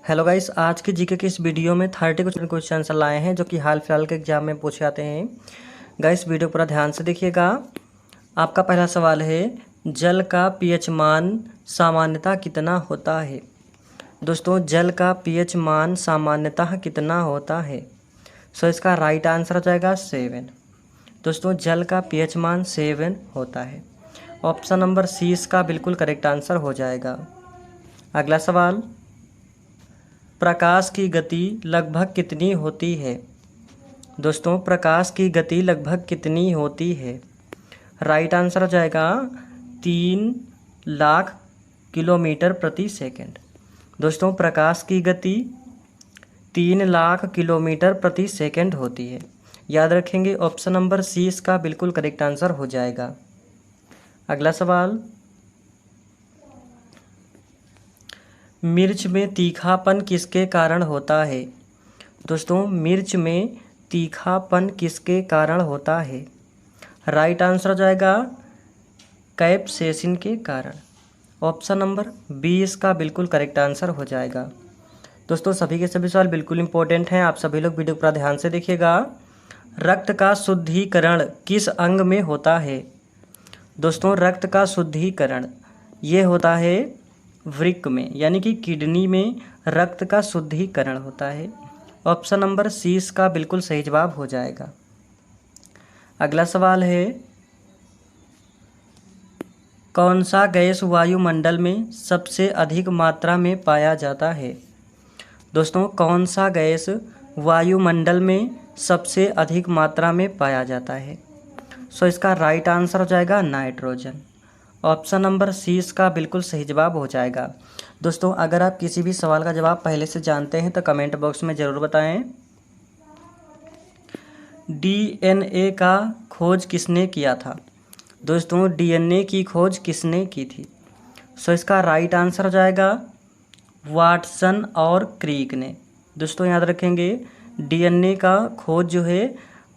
Hello guys, आज की GK के इस वीडियो में 30 क्वेश्चन आंसर लाए हैं जो कि हाल फिलहाल के एग्जाम में पूछे जाते हैं। गाइस वीडियो पूरा ध्यान से देखिएगा। आपका पहला सवाल है, जल का पीएच मान सामान्यतः कितना होता है। दोस्तों, जल का पीएच मान सामान्यतः कितना होता है। सो इसका राइट आंसर हो जाएगा 7। दोस्तों, जल का पीएच मान 7 होता है। ऑप्शन नंबर सी इसका बिल्कुल करेक्ट आंसर हो जाएगा। अगला सवाल, प्रकाश की गति लगभग कितनी होती है। दोस्तों, प्रकाश की गति लगभग कितनी होती है। राइट आंसर हो जाएगा 3,00,000 किलोमीटर प्रति सेकंड। दोस्तों, प्रकाश की गति 3,00,000 किलोमीटर प्रति सेकंड होती है। याद रखेंगे, ऑप्शन नंबर सी इसका बिल्कुल करेक्ट आंसर हो जाएगा। अगला सवाल, मिर्च में तीखापन किसके कारण होता है। दोस्तों, मिर्च में तीखापन किसके कारण होता है। राइट आंसर हो जाएगा कैप्सेसिन के कारण। ऑप्शन नंबर बी इसका बिल्कुल करेक्ट आंसर हो जाएगा। दोस्तों, सभी के सभी सवाल बिल्कुल इंपॉर्टेंट हैं, आप सभी लोग वीडियो पूरा ध्यान से देखिएगा। रक्त का शुद्धिकरण किस अंग में होता है। दोस्तों, रक्त का शुद्धिकरण ये होता है वृक्क में, यानी कि किडनी में रक्त का शुद्धिकरण होता है। ऑप्शन नंबर सी इसका बिल्कुल सही जवाब हो जाएगा। अगला सवाल है, कौन सा गैस वायुमंडल में सबसे अधिक मात्रा में पाया जाता है। दोस्तों, कौन सा गैस वायुमंडल में सबसे अधिक मात्रा में पाया जाता है। सो इसका राइट आंसर हो जाएगा नाइट्रोजन। ऑप्शन नंबर सी इसका बिल्कुल सही जवाब हो जाएगा। दोस्तों, अगर आप किसी भी सवाल का जवाब पहले से जानते हैं तो कमेंट बॉक्स में ज़रूर बताएं। डीएनए का खोज किसने किया था। दोस्तों, डीएनए की खोज किसने की थी। सो इसका राइट आंसर हो जाएगा वाटसन और क्रिक ने। दोस्तों, याद रखेंगे, डीएनए का खोज जो है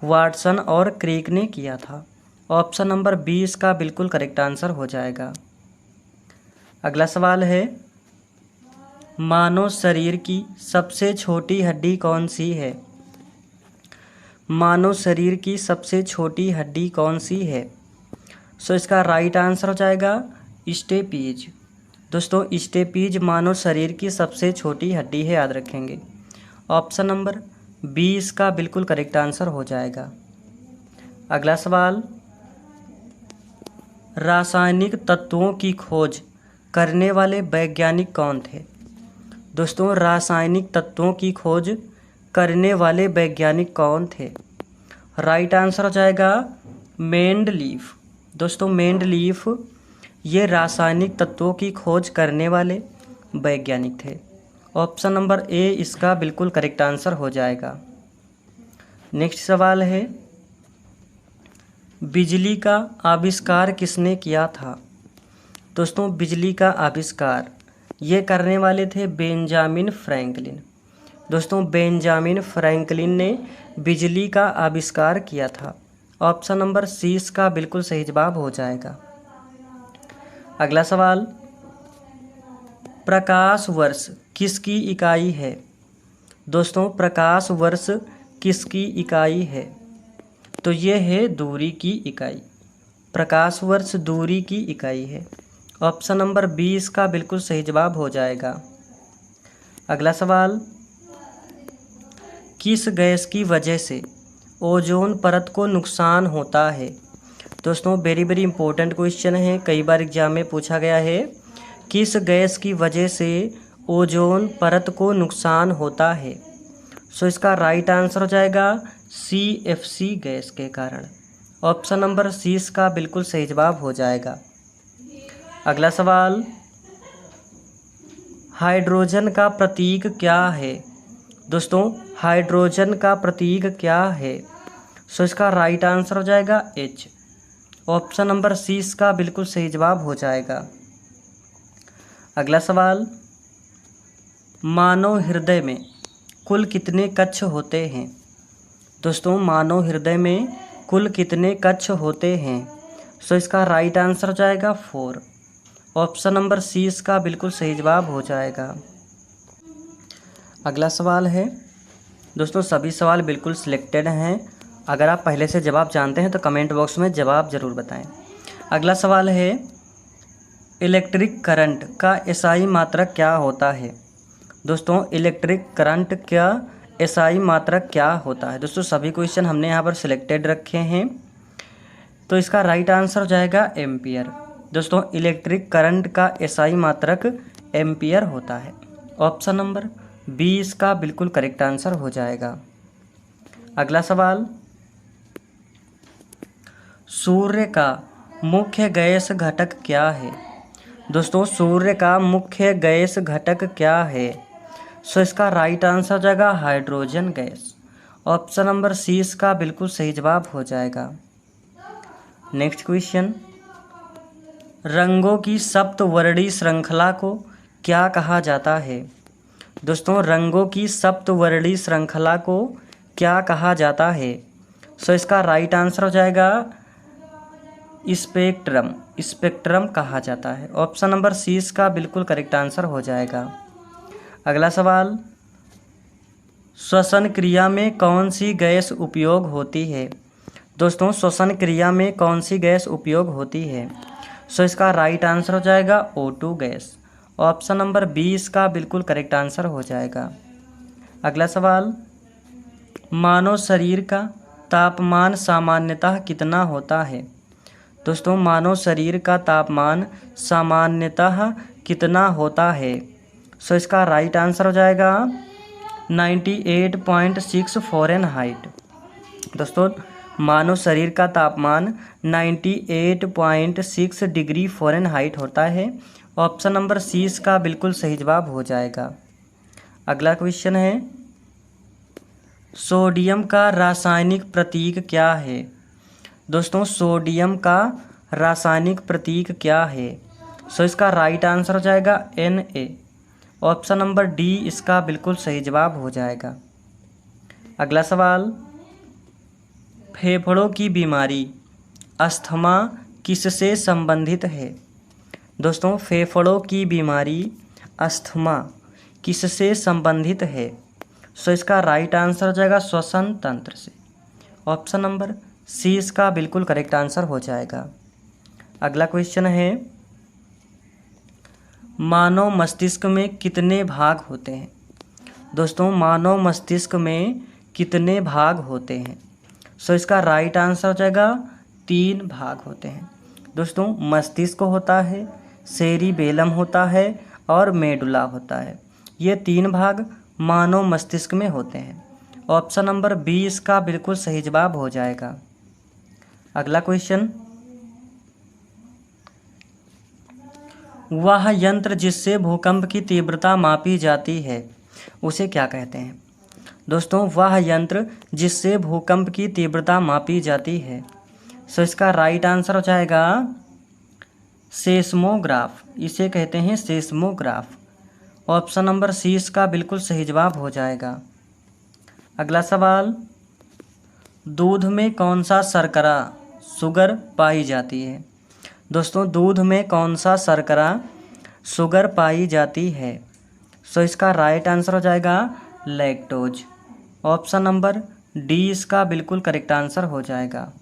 वाटसन और क्रिक ने किया था। ऑप्शन नंबर बी इसका बिल्कुल करेक्ट आंसर हो जाएगा। अगला सवाल है, मानव शरीर की सबसे छोटी हड्डी कौन सी है। मानव शरीर की सबसे छोटी हड्डी कौन सी है। सो इसका राइट आंसर हो जाएगा स्टेपीज। दोस्तों, स्टेपीज मानव शरीर की सबसे छोटी हड्डी है, याद रखेंगे। ऑप्शन नंबर बी इसका बिल्कुल करेक्ट आंसर हो जाएगा। अगला सवाल, रासायनिक तत्वों की खोज करने वाले वैज्ञानिक कौन थे। दोस्तों, रासायनिक तत्वों की खोज करने वाले वैज्ञानिक कौन थे। राइट आंसर हो जाएगा मेंडलीफ। दोस्तों, मेंडलीफ ये रासायनिक तत्वों की खोज करने वाले वैज्ञानिक थे। ऑप्शन नंबर ए इसका बिल्कुल करेक्ट आंसर हो जाएगा। नेक्स्ट सवाल है, बिजली का आविष्कार किसने किया था। दोस्तों, बिजली का आविष्कार ये करने वाले थे बेंजामिन फ्रैंकलिन। दोस्तों, बेंजामिन फ्रैंकलिन ने बिजली का आविष्कार किया था। ऑप्शन नंबर सी इसका बिल्कुल सही जवाब हो जाएगा। अगला सवाल, प्रकाश वर्ष किसकी इकाई है। दोस्तों, प्रकाश वर्ष किसकी इकाई है। तो ये है दूरी की इकाई। प्रकाश वर्ष दूरी की इकाई है। ऑप्शन नंबर बी इसका बिल्कुल सही जवाब हो जाएगा। अगला सवाल, किस गैस की वजह से ओजोन परत को नुकसान होता है। दोस्तों, वेरी वेरी इंपॉर्टेंट क्वेश्चन है, कई बार एग्जाम में पूछा गया है। किस गैस की वजह से ओजोन परत को नुकसान होता है। सो इसका राइट आंसर हो जाएगा CFC गैस के कारण। ऑप्शन नंबर सी इसका बिल्कुल सही जवाब हो जाएगा। अगला सवाल, हाइड्रोजन का प्रतीक क्या है। दोस्तों, हाइड्रोजन का प्रतीक क्या है। सो इसका राइट आंसर हो जाएगा H। ऑप्शन नंबर सी इसका बिल्कुल सही जवाब हो जाएगा। अगला सवाल, मानव हृदय में कुल कितने कक्ष होते हैं। दोस्तों, मानव हृदय में कुल कितने कक्ष होते हैं। सो इसका राइट आंसर हो जाएगा 4। ऑप्शन नंबर सी इसका बिल्कुल सही जवाब हो जाएगा। अगला सवाल है दोस्तों, सभी सवाल बिल्कुल सिलेक्टेड हैं। अगर आप पहले से जवाब जानते हैं तो कमेंट बॉक्स में जवाब ज़रूर बताएं। अगला सवाल है, इलेक्ट्रिक करंट का एसआई मात्रक क्या होता है? दोस्तों, इलेक्ट्रिक करंट का एसआई मात्रक क्या होता है? दोस्तों, सभी क्वेश्चन हमने यहाँ पर सिलेक्टेड रखे हैं, तो इसका राइट आंसर हो जाएगा एम्पियर। दोस्तों, इलेक्ट्रिक करंट का एसआई मात्रक एम्पियर होता है। ऑप्शन नंबर बी इसका बिल्कुल करेक्ट आंसर हो जाएगा। अगला सवाल, सूर्य का मुख्य गैस घटक क्या है? दोस्तों, सूर्य का मुख्य गैस घटक क्या है? सो इसका राइट आंसर हो जाएगा hydrogen gas. Option number C इसका बिल्कुल सही जवाब हो जाएगा। नेक्स्ट क्वेश्चन, रंगों की सप्तवर्णी श्रृंखला को क्या कहा जाता है? दोस्तों, रंगों की सप्तवर्णी श्रृंखला को क्या कहा जाता है? सो इसका राइट आंसर हो जाएगा स्पेक्ट्रम। स्पेक्ट्रम कहा जाता है। ऑप्शन नंबर सी इसका बिल्कुल करेक्ट आंसर हो जाएगा। अगला सवाल, श्वसन क्रिया में कौन सी गैस उपयोग होती है? दोस्तों, श्वसन क्रिया में कौन सी गैस उपयोग होती है? सो इसका राइट आंसर हो जाएगा O2 gas. Option number B इसका बिल्कुल करेक्ट आंसर हो जाएगा। अगला सवाल, मानव शरीर का तापमान सामान्यतः कितना होता है? दोस्तों, मानव शरीर का तापमान सामान्यतः कितना होता है? सो इसका राइट आंसर हो जाएगा 98.6 फ़ारेनहाइट। दोस्तों, मानव शरीर का तापमान 98.6 डिग्री फ़ारेनहाइट होता है। ऑप्शन नंबर सी इसका बिल्कुल सही जवाब हो जाएगा। अगला क्वेश्चन है, सोडियम का रासायनिक प्रतीक क्या है? दोस्तों, सोडियम का रासायनिक प्रतीक क्या है? सो इसका राइट आंसर हो जाएगा Na। ऑप्शन नंबर डी इसका बिल्कुल सही जवाब हो जाएगा। अगला सवाल, फेफड़ों की बीमारी अस्थमा किससे संबंधित है? दोस्तों, फेफड़ों की बीमारी अस्थमा किससे संबंधित है? सो इसका राइट आंसर हो जाएगा श्वसन तंत्र से। ऑप्शन नंबर सी इसका बिल्कुल करेक्ट आंसर हो जाएगा। अगला क्वेश्चन है, मानव मस्तिष्क में कितने भाग होते हैं? दोस्तों, मानव मस्तिष्क में कितने भाग होते हैं? सो इसका राइट आंसर हो जाएगा 3 भाग होते हैं। दोस्तों, मस्तिष्क होता है, सेरिबेलम होता है और मेडुला होता है। ये 3 भाग मानव मस्तिष्क में होते हैं। ऑप्शन नंबर बी इसका बिल्कुल सही जवाब हो जाएगा। अगला क्वेश्चन, वह यंत्र जिससे भूकंप की तीव्रता मापी जाती है उसे क्या कहते हैं? दोस्तों, वह यंत्र जिससे भूकंप की तीव्रता मापी जाती है। सो इसका राइट आंसर हो जाएगा सेस्मोग्राफ। इसे कहते हैं सेस्मोग्राफ। ऑप्शन नंबर सी इसका बिल्कुल सही जवाब हो जाएगा। अगला सवाल, दूध में कौन सा शर्करा शुगर पाई जाती है? दोस्तों, दूध में कौन सा शर्करा शुगर पाई जाती है? सो इसका राइट आंसर हो जाएगा लैक्टोज। ऑप्शन नंबर डी इसका बिल्कुल करेक्ट आंसर हो जाएगा।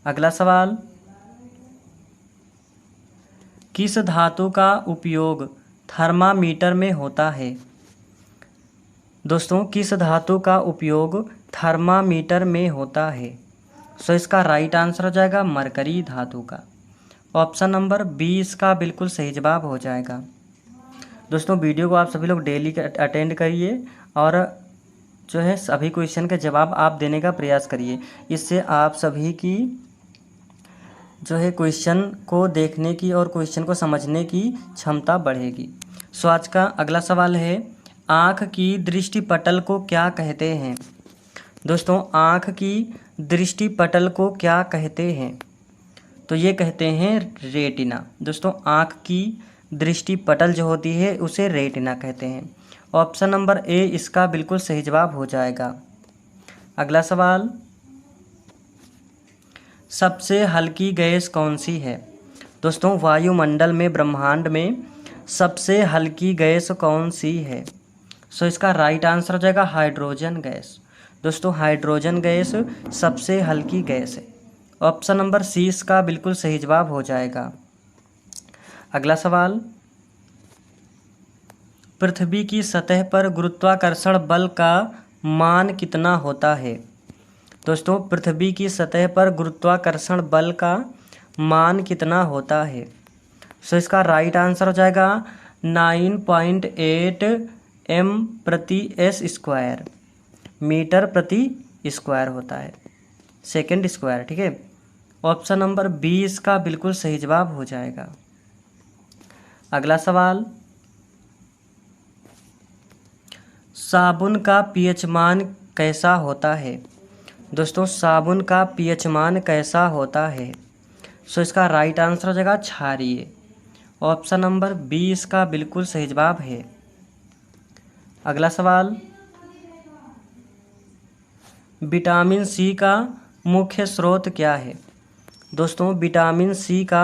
अगला सवाल, किस धातु का उपयोग थर्मामीटर में होता है? दोस्तों, किस धातु का उपयोग थर्मामीटर में होता है? सो इसका राइट आंसर हो जाएगा मरकरी धातु का। ऑप्शन नंबर बी इसका बिल्कुल सही जवाब हो जाएगा। दोस्तों, वीडियो को आप सभी लोग डेली अटेंड करिए और जो है सभी क्वेश्चन के जवाब आप देने का प्रयास करिए। इससे आप सभी की जो है क्वेश्चन को देखने की और क्वेश्चन को समझने की क्षमता बढ़ेगी। सो आज का अगला सवाल है, आँख की दृष्टिपटल को क्या कहते हैं? दोस्तों, आँख की दृष्टिपटल को क्या कहते हैं? तो ये कहते हैं रेटिना। दोस्तों, आँख की दृष्टिपटल जो होती है उसे रेटिना कहते हैं। ऑप्शन नंबर ए इसका बिल्कुल सही जवाब हो जाएगा। अगला सवाल, सबसे हल्की गैस कौन सी है? दोस्तों, वायुमंडल में ब्रह्मांड में सबसे हल्की गैस कौन सी है? सो इसका राइट आंसर हो जाएगा हाइड्रोजन गैस। दोस्तों हाइड्रोजन गैस सबसे हल्की गैस है। ऑप्शन नंबर सी इसका बिल्कुल सही जवाब हो जाएगा। अगला सवाल, पृथ्वी की सतह पर गुरुत्वाकर्षण बल का मान कितना होता है? दोस्तों पृथ्वी की सतह पर गुरुत्वाकर्षण बल का मान कितना होता है? सो इसका राइट आंसर हो जाएगा 9.8 m/s², मीटर प्रति स्क्वायर होता है, सेकंड स्क्वायर। ठीक है, ऑप्शन नंबर बी इसका बिल्कुल सही जवाब हो जाएगा। अगला सवाल, साबुन का पीएच मान कैसा होता है? दोस्तों साबुन का पीएच मान कैसा होता है? सो इसका राइट आंसर हो जाएगा क्षारीय। ऑप्शन नंबर बी इसका बिल्कुल सही जवाब है। अगला सवाल, विटामिन सी का मुख्य स्रोत क्या है? दोस्तों विटामिन सी का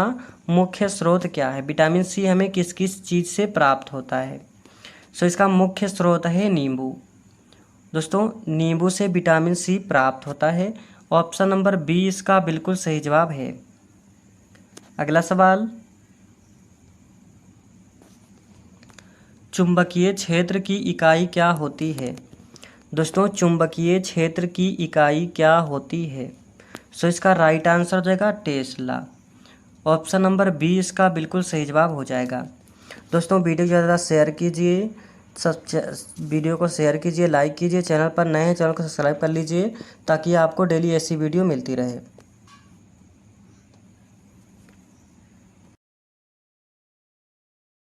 मुख्य स्रोत क्या है? विटामिन सी हमें किस किस चीज़ से प्राप्त होता है? सो इसका मुख्य स्रोत है नींबू। दोस्तों नींबू से विटामिन सी प्राप्त होता है। ऑप्शन नंबर बी इसका बिल्कुल सही जवाब है। अगला सवाल, चुंबकीय क्षेत्र की इकाई क्या होती है? दोस्तों चुंबकीय क्षेत्र की इकाई क्या होती है? सो इसका राइट आंसर हो जाएगा टेस्ला। ऑप्शन नंबर बी इसका बिल्कुल सही जवाब हो जाएगा। दोस्तों वीडियो ज़्यादा शेयर कीजिए, वीडियो को शेयर कीजिए, लाइक कीजिए, चैनल पर नए हैं चैनल को सब्सक्राइब कर लीजिए ताकि आपको डेली ऐसी वीडियो मिलती रहे।